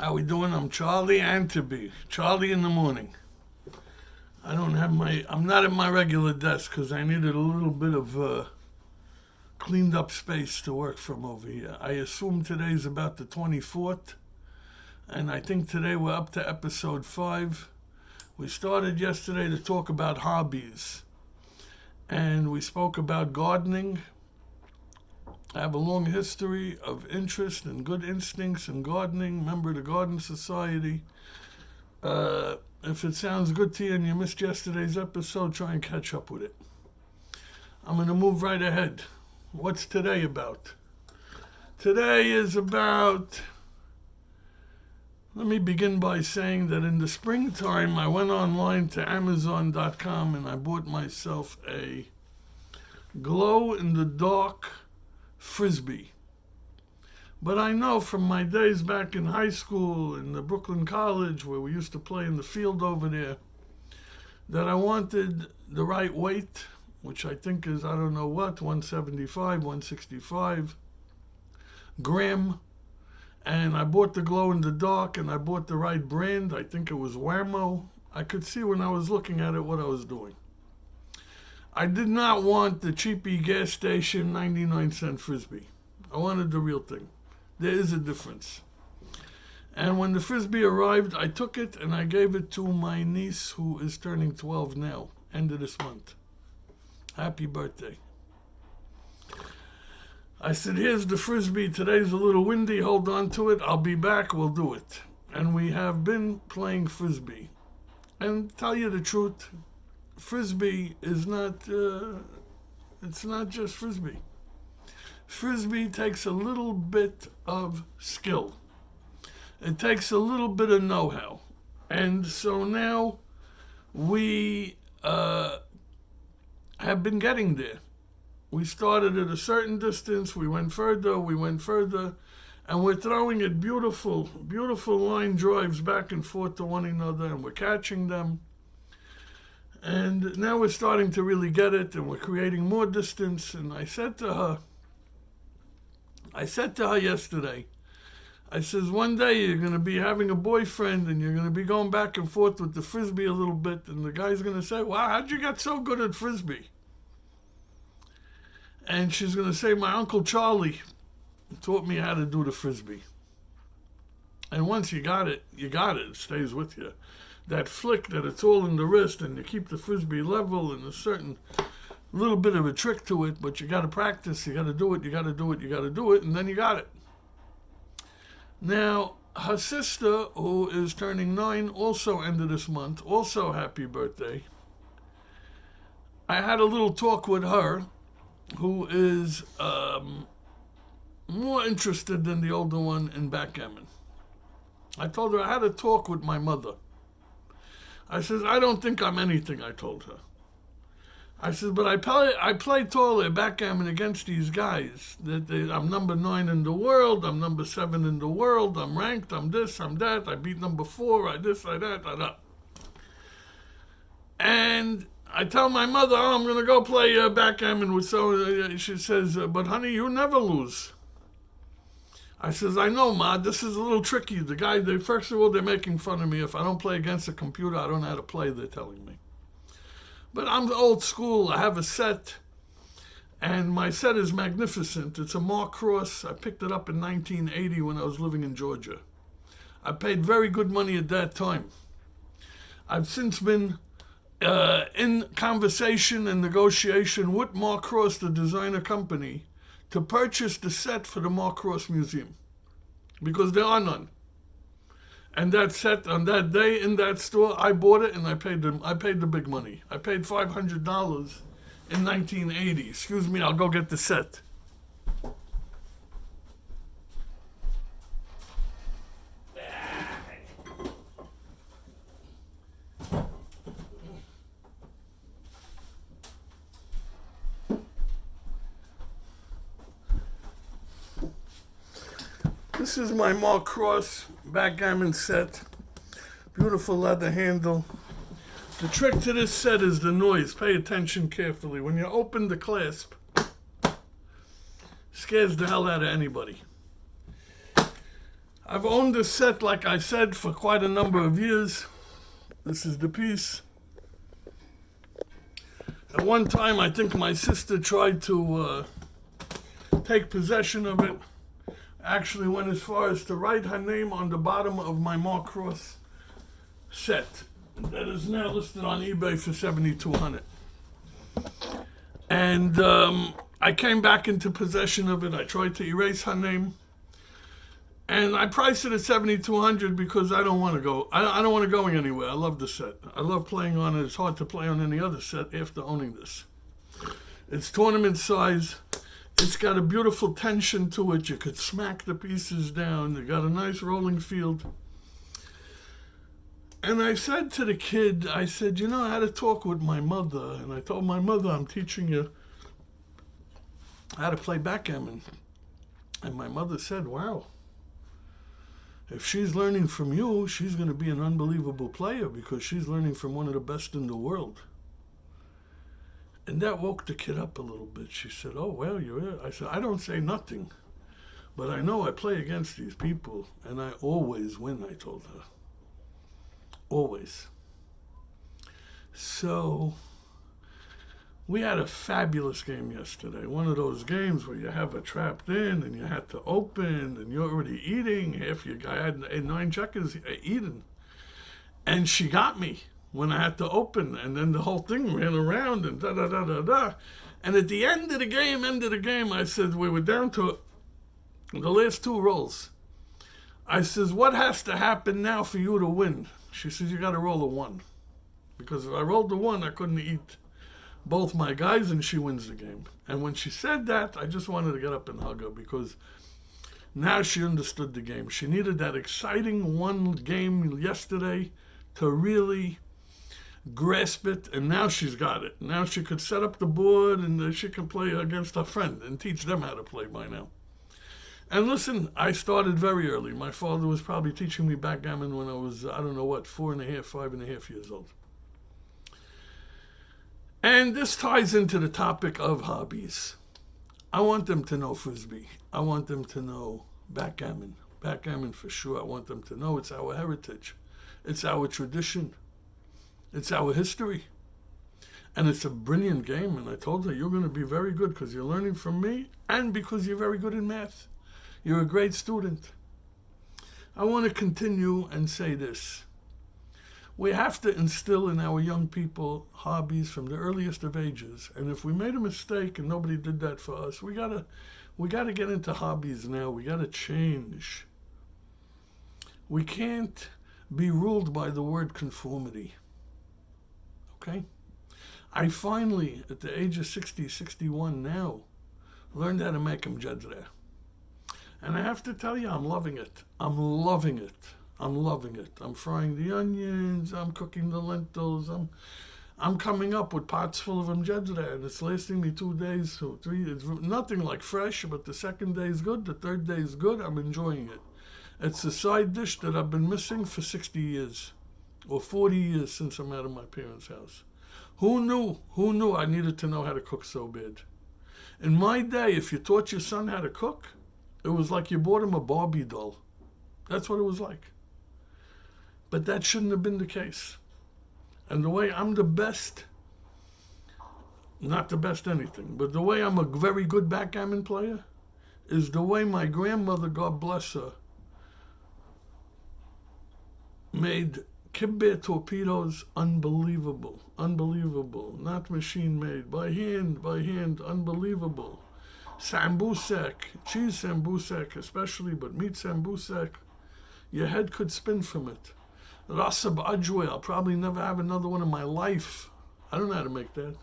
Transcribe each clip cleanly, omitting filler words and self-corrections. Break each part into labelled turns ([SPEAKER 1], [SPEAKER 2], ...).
[SPEAKER 1] How we doing? I'm Charlie Anteby. Charlie in the morning. I'm not at my regular desk because I needed a little bit of cleaned up space to work from over here. I assume today's about the 24th, and I think today we're up to episode 5. We started yesterday to talk about hobbies, and we spoke about gardening. I have a long history of interest and good instincts in gardening, member of the Garden Society. If it sounds good to you and you missed yesterday's episode, try and catch up with it. I'm going to move right ahead. What's today about? Today is about... Let me begin by saying that in the springtime, I went online to Amazon.com and I bought myself a glow-in-the-dark frisbee. But I know from my days back in high school in the Brooklyn College where we used to play in the field over there that I wanted the right weight, which I think is, 175, 165 gram. And I bought the glow in the dark and I bought the right brand. I think it was Whammo. I could see when I was looking at it what I was doing. I did not want the cheapy gas station 99-cent frisbee. I wanted the real thing. There is a difference. And when the frisbee arrived, I took it and I gave it to my niece who is turning 12 now, end of this month. Happy birthday. I said, here's the frisbee. Today's a little windy. Hold on to it. I'll be back. We'll do it. And we have been playing frisbee. And to tell you the truth, frisbee is not, it's not just frisbee. Frisbee takes a little bit of skill. It takes a little bit of know-how. And so now we have been getting there. We started at a certain distance, we went further, and we're throwing it beautiful line drives back and forth to one another, and we're catching them. And now we're starting to really get it, and we're creating more distance. And I said to her yesterday, I says, one day you're going to be having a boyfriend, and you're going to be going back and forth with the frisbee a little bit, and the guy's going to say, wow, how'd you get so good at frisbee? And she's going to say, my Uncle Charlie taught me how to do the frisbee. And once you got it. It stays with you. That flick that it's all in the wrist and you keep the frisbee level and a certain little bit of a trick to it, but you got to practice, you got to do it, and then you got it. Now, her sister, who is turning 9, also end of this month, also happy birthday. I had a little talk with her, who is more interested than the older one in backgammon. I told her I had a talk with my mother. I says, I don't think I'm anything, I told her. I says, but I play taller backgammon against these guys. I'm number 9 in the world, I'm number 7 in the world, I'm ranked, I'm this, I'm that, I beat number 4, I this, I that. And I tell my mother, I'm going to go play backgammon with so. She says, but honey, you never lose. I says, I know, Ma, this is a little tricky. The guy, first of all, they're making fun of me. If I don't play against a computer, I don't know how to play, they're telling me. But I'm old school. I have a set, and my set is magnificent. It's a Mark Cross. I picked it up in 1980 when I was living in Georgia. I paid very good money at that time. I've since been in conversation and negotiation with Mark Cross, the designer company, to purchase the set for the Mark Cross Museum, because there are none. And that set on that day in that store, I bought it and I paid the big money. I paid $500 in 1980. Excuse me, I'll go get the set. This is my Mark Cross backgammon set. Beautiful leather handle. The trick to this set is the noise. Pay attention carefully. When you open the clasp, scares the hell out of anybody. I've owned this set, like I said, for quite a number of years. This is the piece. At one time, I think my sister tried to take possession of it. Actually went as far as to write her name on the bottom of my Mark Cross set. That is now listed on eBay for $7,200. And I came back into possession of it. I tried to erase her name. And I priced it at $7,200 because I don't want to go. I don't want to go anywhere. I love the set. I love playing on it. It's hard to play on any other set after owning this. It's tournament size. It's got a beautiful tension to it. You could smack the pieces down. You got a nice rolling field. And I said to the kid, I said, you know, I had to talk with my mother. And I told my mother, I'm teaching you how to play backgammon. And my mother said, wow. If she's learning from you, she's going to be an unbelievable player because she's learning from one of the best in the world. And that woke the kid up a little bit. She said, oh, well, I said, I don't say nothing, but I know I play against these people, and I always win, I told her. Always. So we had a fabulous game yesterday. One of those games where you have it trapped in and you had to open and you're already eating. Half your guy had 9 checkers eating. And she got me when I had to open. And then the whole thing ran around and da-da-da-da-da. And at the end of the game, I said, we were down to the last 2 rolls. I says, what has to happen now for you to win? She says, you got to roll a 1. Because if I rolled the 1, I couldn't eat both my guys, and she wins the game. And when she said that, I just wanted to get up and hug her because now she understood the game. She needed that exciting one game yesterday to really grasp it, and now she's got it. Now she could set up the board, and she can play against her friend and teach them how to play by now. And listen, I started very early. My father was probably teaching me backgammon when I was, 5.5 years old. And this ties into the topic of hobbies. I want them to know frisbee. I want them to know backgammon. Backgammon for sure. I want them to know it's our heritage. It's our tradition. It's our history. And it's a brilliant game. And I told her, you're going to be very good because you're learning from me and because you're very good in math. You're a great student. I want to continue and say this. We have to instill in our young people hobbies from the earliest of ages. And if we made a mistake and nobody did that for us, we gotta get into hobbies now. We gotta change. We can't be ruled by the word conformity. Okay? I finally, at the age of 60, 61 now, learned how to make them jedzre. And I have to tell you, I'm loving it. I'm loving it. I'm loving it. I'm frying the onions. I'm cooking the lentils. I'm coming up with pots full of them jedzre, and it's lasting me 2 days, so 3. It's nothing like fresh, but the second day is good. The third day is good. I'm enjoying it. It's a side dish that I've been missing for 60 years, or 40 years since I'm out of my parents' house. Who knew? Who knew I needed to know how to cook so bad? In my day, if you taught your son how to cook, it was like you bought him a Barbie doll. That's what it was like. But that shouldn't have been the case. And the way I'm the best, not the best anything, but the way I'm a very good backgammon player is the way my grandmother, God bless her, made Kib-Bear torpedoes unbelievable, unbelievable. Not machine made, by hand, unbelievable. Sambusak, cheese sambusak especially, but meat sambusak, your head could spin from it. Rasab ajwe, I'll probably never have another one in my life. I don't know how to make that.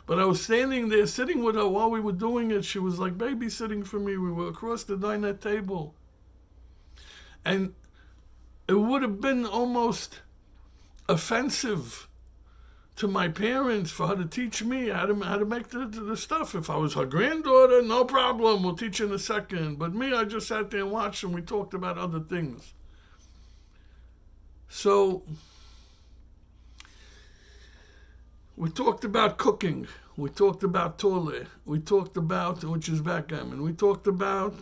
[SPEAKER 1] But I was standing there, sitting with her while we were doing it. She was like babysitting for me. We were across the dinette table. And it would have been almost offensive to my parents for her to teach me how to make the stuff. If I was her granddaughter, no problem, we'll teach you in a second. But me, I just sat there and watched, and we talked about other things. So, we talked about cooking. We talked about tole. We talked about, which is backgammon. We talked about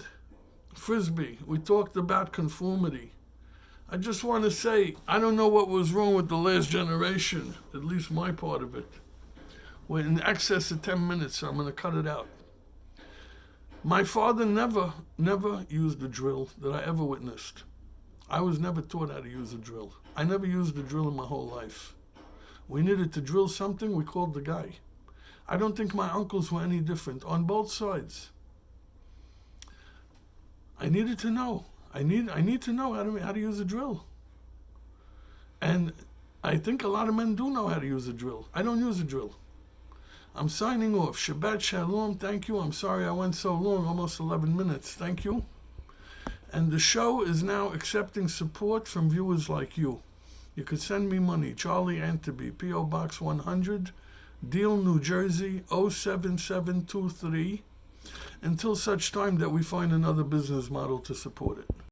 [SPEAKER 1] frisbee. We talked about conformity. I just want to say, I don't know what was wrong with the last generation, at least my part of it. We're in excess of 10 minutes, so I'm going to cut it out. My father never used a drill that I ever witnessed. I was never taught how to use a drill. I never used a drill in my whole life. We needed to drill something, we called the guy. I don't think my uncles were any different on both sides. I needed to know. I need to know how to use a drill. And I think a lot of men do know how to use a drill. I don't use a drill. I'm signing off. Shabbat Shalom. Thank you. I'm sorry I went so long, almost 11 minutes. Thank you. And the show is now accepting support from viewers like you. You could send me money. Charlie Anteby, P.O. Box 100, Deal, New Jersey, 07723, until such time that we find another business model to support it.